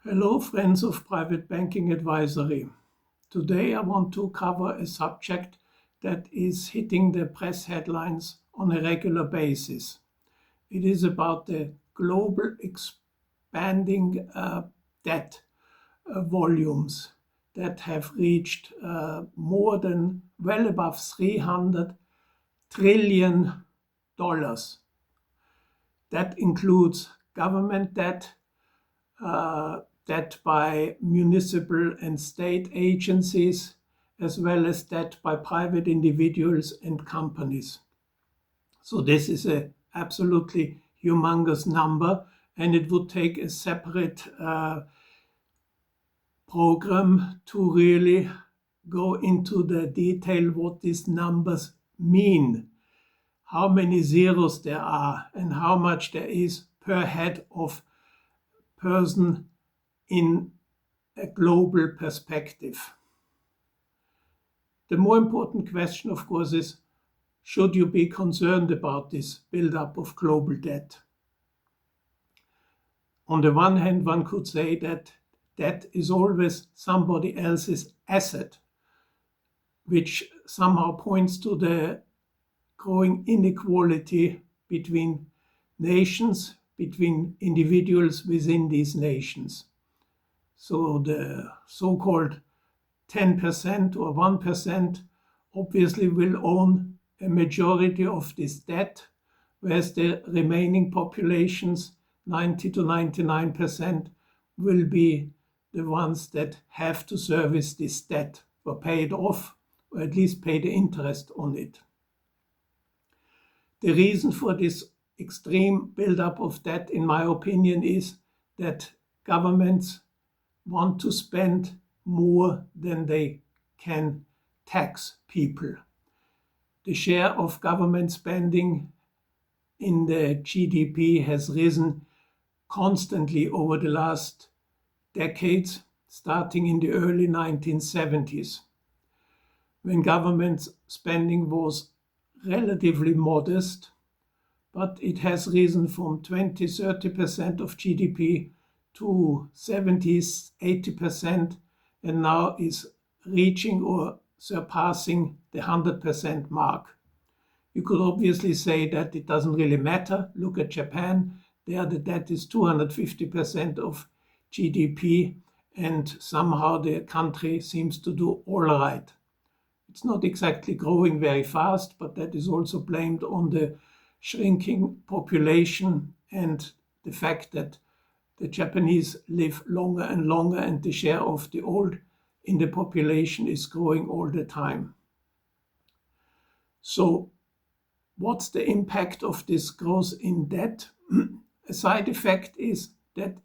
Hello, friends of Private Banking Advisory. Today I want to cover a subject that is hitting the press headlines on a regular basis. It is about the global expanding debt volumes that have reached more than well above $300 trillion. That includes government debt, debt by municipal and state agencies, as well as debt by private individuals and companies. So this is an absolutely humongous number, and it would take a separate program to really go into the detail what these numbers mean, how many zeros there are, and how much there is per head of person in a global perspective. The more important question, of course, is should you be concerned about this buildup of global debt? On the one hand, one could say that debt is always somebody else's asset, which somehow points to the growing inequality between nations, between individuals within these nations. So the so-called 10% or 1% obviously will own a majority of this debt, whereas the remaining populations, 90 to 99%, will be the ones that have to service this debt or pay it off, or at least pay the interest on it. The reason for this extreme buildup of debt, in my opinion, is that governments want to spend more than they can tax people. The share of government spending in the GDP has risen constantly over the last decades, starting in the early 1970s, when government spending was relatively modest, but it has risen from 20-30% of GDP to 70-80%, and now is reaching or surpassing the 100% mark. You could obviously say that it doesn't really matter. Look at Japan. There the debt is 250% of GDP, and somehow the country seems to do all right. It's not exactly growing very fast, but that is also blamed on the shrinking population and the fact that the Japanese live longer and longer, and the share of the old in the population is growing all the time. So what's the impact of this growth in debt? A side effect is that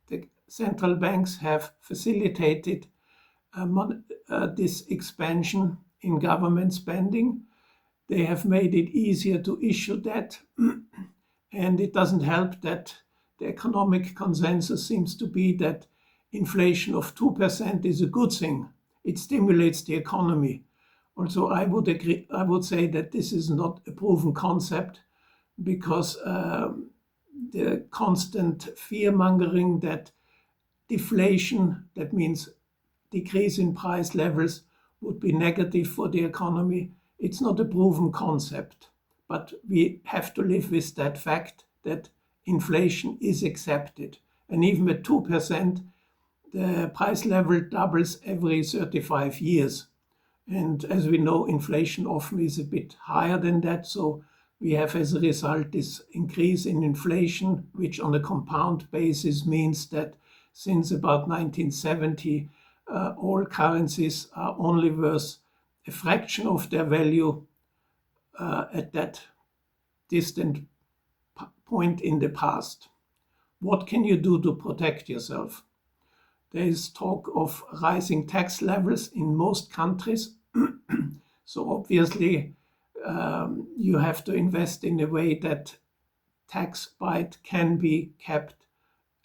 the central banks have facilitated this expansion in government spending. They have made it easier to issue debt, and it doesn't help that the economic consensus seems to be that inflation of 2% is a good thing. It stimulates the economy. Also, I would say that this is not a proven concept, because the constant fear-mongering that deflation, that means decrease in price levels, would be negative for the economy. It's not a proven concept, but we have to live with that fact that inflation is accepted. And even at 2%, the price level doubles every 35 years. And as we know, inflation often is a bit higher than that. So we have, as a result, this increase in inflation, which on a compound basis means that since about 1970, all currencies are only worth a fraction of their value at that distant point in the past. What can you do to protect yourself? There is talk of rising tax levels in most countries. So obviously, you have to invest in a way that tax bite can be kept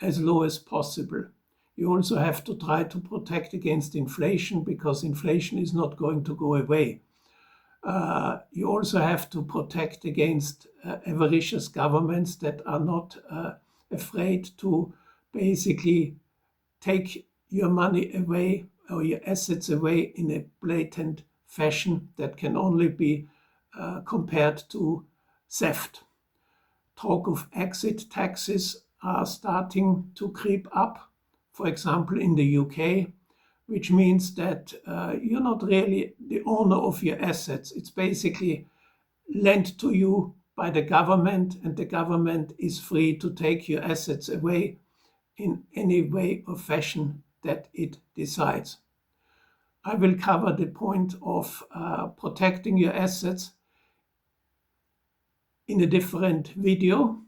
as low as possible. You also have to try to protect against inflation, because inflation is not going to go away. You also have to protect against avaricious governments that are not afraid to basically take your money away or your assets away in a blatant fashion that can only be compared to theft. Talk of exit taxes are starting to creep up, for example, in the UK, which means that you're not really the owner of your assets. It's basically lent to you by the government, and the government is free to take your assets away in any way or fashion that it decides. I will cover the point of protecting your assets in a different video.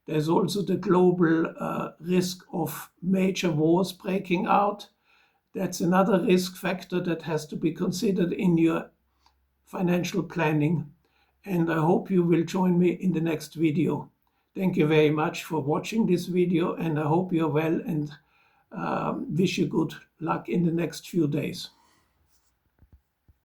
There's also the global risk of major wars breaking out. That's another risk factor that has to be considered in your financial planning. And I hope you will join me in the next video. Thank you very much for watching this video, and I hope you're well and wish you good luck in the next few days.